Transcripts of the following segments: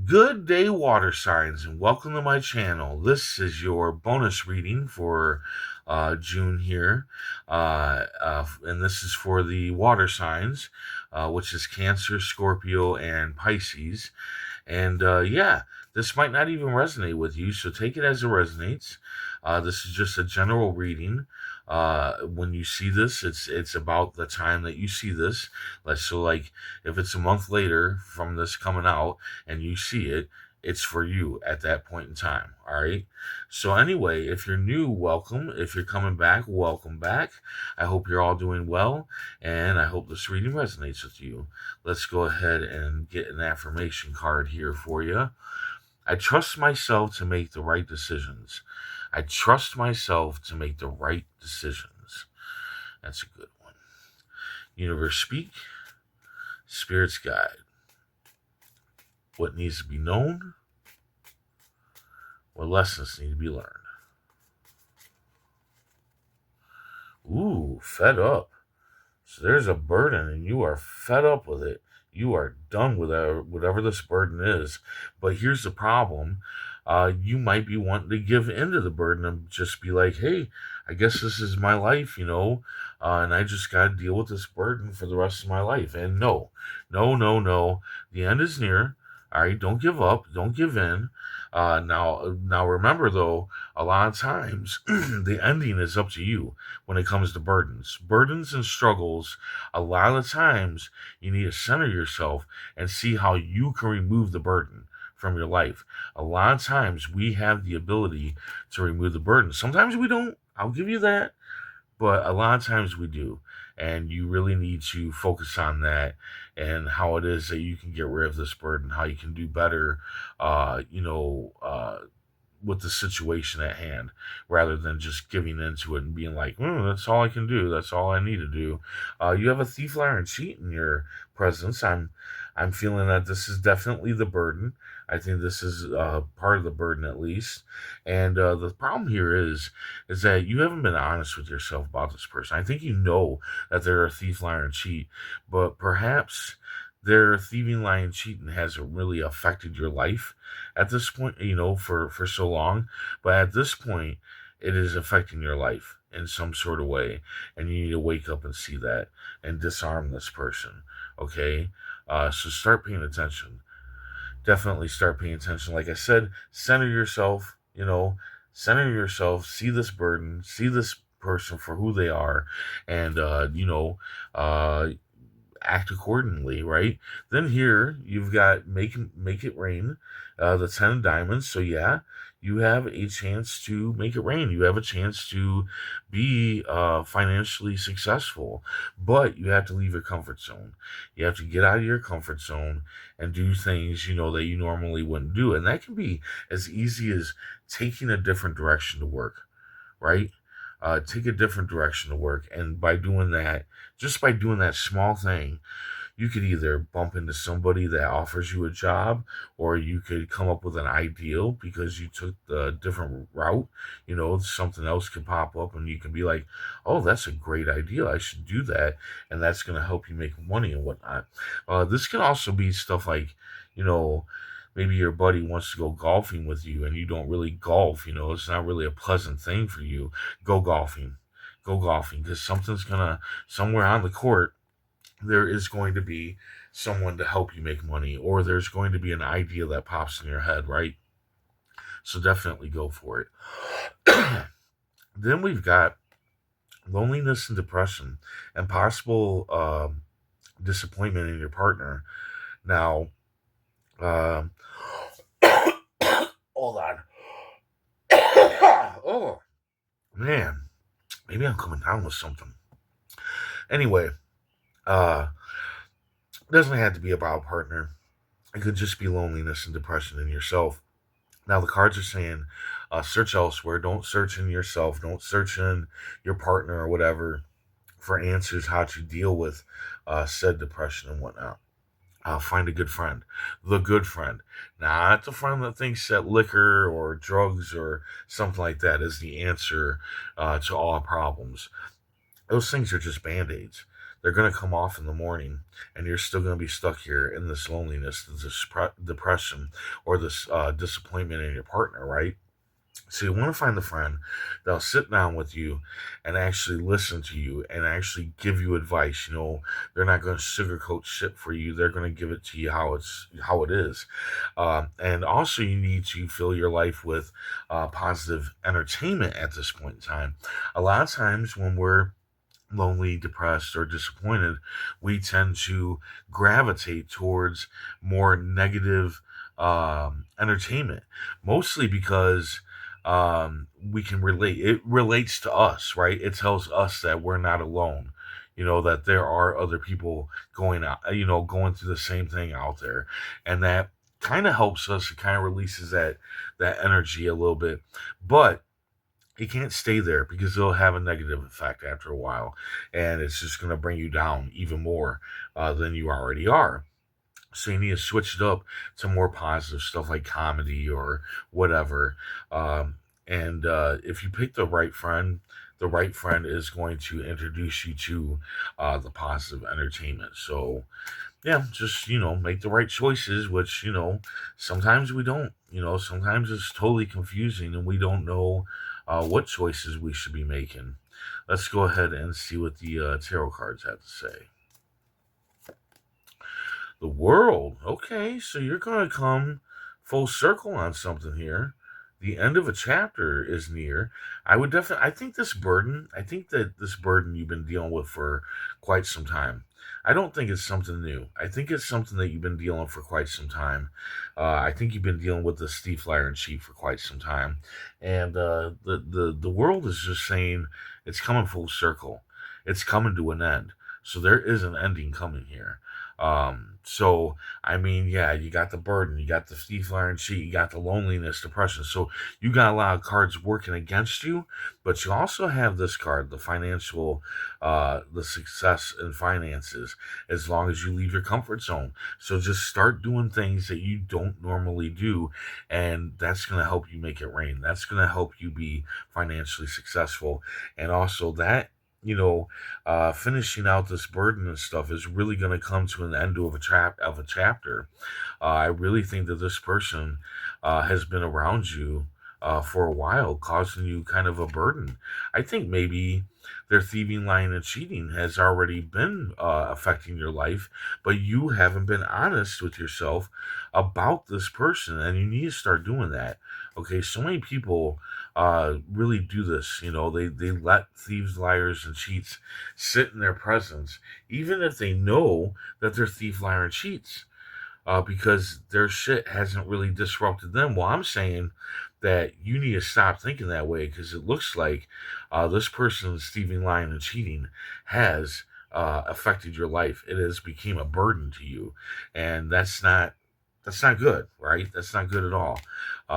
Good day, water signs, and welcome to my channel. This is your bonus reading for June here, and this is for the water signs, which is Cancer, Scorpio, and Pisces. And yeah, this might not even resonate with you, so take it as it resonates. This is just a general reading. When you see this, it's about the time that you see this. Like if it's a month later from this coming out and you see it, it's for you at that point in time. All right. So anyway, if you're new, welcome. If you're coming back, welcome back. I hope you're all doing well, and I hope this reading resonates with you. Let's go ahead and get an affirmation card here for you. I trust myself to make the right decisions. I trust myself to make the right decisions. That's a good one. Universe speak. Spirits guide. What needs to be known? What lessons need to be learned? Ooh, fed up. So there's a burden and you are fed up with it. You are done with whatever this burden is. But here's the problem. You might be wanting to give into the burden and just be like, hey, I guess this is my life, and I just got to deal with this burden for the rest of my life. And no. The end is near. All right, don't give up. Don't give in. Now remember, though, a lot of times the ending is up to you when it comes to burdens and struggles. A lot of times you need to center yourself and see how you can remove the burden from your life. A lot of times we have the ability to remove the burden. Sometimes we don't. I'll give you that. But a lot of times we do. And you really need to focus on that and how it is that you can get rid of this burden, how you can do better, with the situation at hand, rather than just giving into it and being like, that's all I can do. That's all I need to do. You have a thief, liar, and cheat in your presence. I'm feeling that this is definitely the burden. I think this is part of the burden, at least. And the problem here is that you haven't been honest with yourself about this person. I think you know that they're a thief, liar, and cheat, but perhaps their thieving, lying, cheating hasn't really affected your life at this point, for so long. But at this point, it is affecting your life in some sort of way. And you need to wake up and see that and disarm this person. Okay? So start paying attention. Definitely start paying attention. Like I said, center yourself, see this burden, see this person for who they are, and, act accordingly, right? Then here you've got make it rain, the 10 of diamonds. So yeah, you have a chance to make it rain. You have a chance to be financially successful, but you have to leave your comfort zone. You have to get out of your comfort zone and do things that you normally wouldn't do, and that can be as easy as taking a different direction to work, right? Take a different direction to work. And just by doing that small thing, you could either bump into somebody that offers you a job, or you could come up with an ideal because you took the different route. Something else could pop up and you can be like, oh, that's a great idea. I should do that. And that's going to help you make money and whatnot. This can also be stuff like, maybe your buddy wants to go golfing with you and you don't really golf. It's not really a pleasant thing for you. Go golfing because somewhere on the court, there is going to be someone to help you make money, or there's going to be an idea that pops in your head, right? So definitely go for it. Then we've got loneliness and depression and possible disappointment in your partner. Now, hold on. Oh, man. Maybe I'm coming down with something. Anyway, it doesn't have to be about a partner. It could just be loneliness and depression in yourself. Now, the cards are saying, search elsewhere. Don't search in yourself. Don't search in your partner or whatever for answers how to deal with said depression and whatnot. Find a good friend. The good friend. Not the friend that thinks that liquor or drugs or something like that is the answer to all problems. Those things are just Band-Aids. they're going to come off in the morning, and you're still going to be stuck here in this loneliness, this depression, or this disappointment in your partner, right? So you want to find the friend that'll sit down with you and actually listen to you and actually give you advice. They're not going to sugarcoat shit for you. They're going to give it to you how it is. And also, you need to fill your life with positive entertainment at this point in time. A lot of times when we're lonely, depressed, or disappointed, we tend to gravitate towards more negative entertainment, mostly because we can relate. It relates to us, right? It tells us that we're not alone. That there are other people going out, going through the same thing out there, and that kind of helps us. It kind of releases that energy a little bit, but it can't stay there because it'll have a negative effect after a while, and it's just going to bring you down even more than you already are. So you need to switch it up to more positive stuff like comedy or whatever. And if you pick the right friend is going to introduce you to the positive entertainment. So yeah, just make the right choices, which sometimes we don't. Sometimes it's totally confusing and we don't know what choices we should be making. Let's go ahead and see what the tarot cards have to say. The World. Okay, so you're going to come full circle on something here. The end of a chapter is near. I think that this burden you've been dealing with for quite some time. I don't think it's something new. I think it's something that you've been dealing with for quite some time. I think you've been dealing with this thief, liar, and cheat for quite some time. And the world is just saying it's coming full circle. It's coming to an end. So there is an ending coming here. So I mean, yeah, you got the burden, you got the thief, liar, and cheat, you got the loneliness, depression. So you got a lot of cards working against you, but you also have this card, the financial, the success and finances, as long as you leave your comfort zone. So just start doing things that you don't normally do, and that's going to help you make it rain. That's going to help you be financially successful. And also that finishing out this burden and stuff is really going to come to an end of a chapter. I really think that this person has been around you for a while, causing you kind of a burden. I think maybe their thieving, lying, and cheating has already been affecting your life, but you haven't been honest with yourself about this person, and you need to start doing that. Okay, so many people really do this. They let thieves, liars, and cheats sit in their presence, even if they know that they're thief, liar, and cheats, because their shit hasn't really disrupted them. Well, I'm saying that you need to stop thinking that way because it looks like this person's thieving, lying, and cheating has affected your life. It has become a burden to you, and that's not good, right? That's not good at all.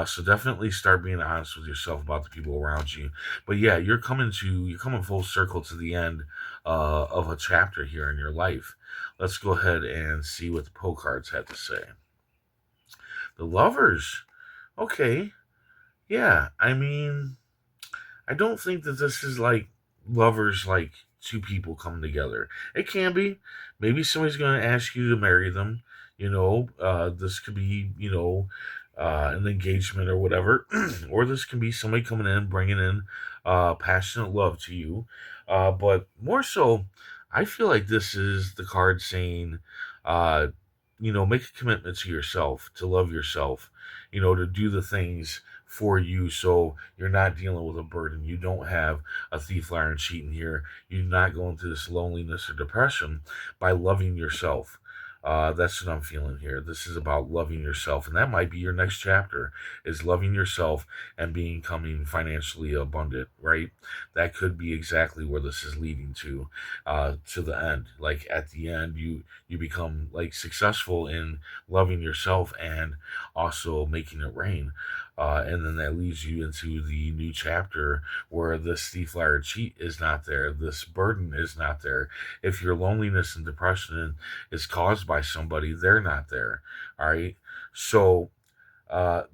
So definitely start being honest with yourself about the people around you. But yeah, you're coming full circle to the end of a chapter here in your life. Let's go ahead and see what the Poe cards had to say. The Lovers. Okay. Yeah, I mean, I don't think that this is like lovers, like two people coming together. It can be. Maybe somebody's going to ask you to marry them. This could be, an engagement or whatever. Or this can be somebody coming in, bringing in passionate love to you. But more so, I feel like this is the card saying, uh, make a commitment to yourself, to love yourself, to do the things for you so you're not dealing with a burden. You don't have a thief, liar, and cheating here. You're not going through this loneliness or depression by loving yourself. That's what I'm feeling here. This is about loving yourself, and that might be your next chapter: is loving yourself and becoming financially abundant. Right? That could be exactly where this is leading to the end. Like at the end, you become like successful in loving yourself and also making it rain. And then that leads you into the new chapter where this thief, liar, cheat is not there. This burden is not there. If your loneliness and depression is caused by somebody, they're not there. All right. So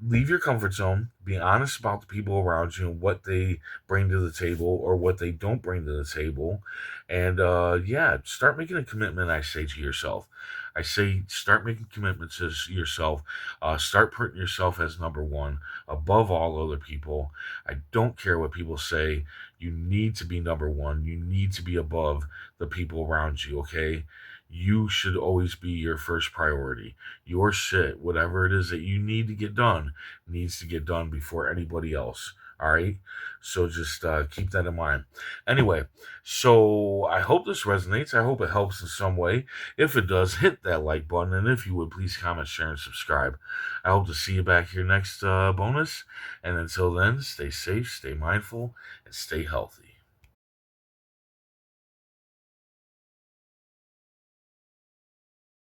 Leave your comfort zone. Be honest about the people around you and what they bring to the table or what they don't bring to the table. And yeah, start making a commitment, I say, to yourself. I say start making commitments to yourself. Start putting yourself as number one above all other people. I don't care what people say. You need to be number one. You need to be above the people around you, okay? You should always be your first priority. Your shit, whatever it is that you need to get done, needs to get done before anybody else. All right. So just keep that in mind. Anyway, so I hope this resonates. I hope it helps in some way. If it does, hit that like button. And if you would, please comment, share, and subscribe. I hope to see you back here next bonus. And until then, stay safe, stay mindful, and stay healthy.